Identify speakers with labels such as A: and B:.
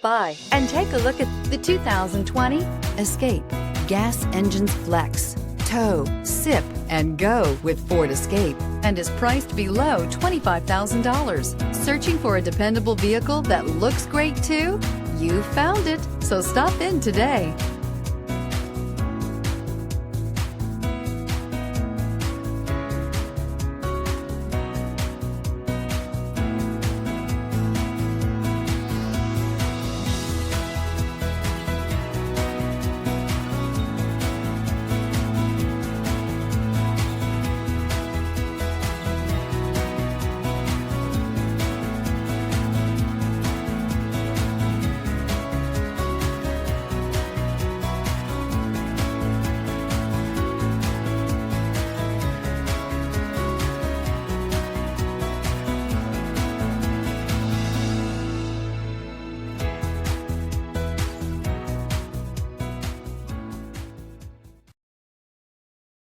A: by and take a look at the 2020 Escape. Gas engines flex, tow, sip, and go with Ford Escape, and is priced below $25,000. Searching for a dependable vehicle that looks great too? You found it, so stop in today.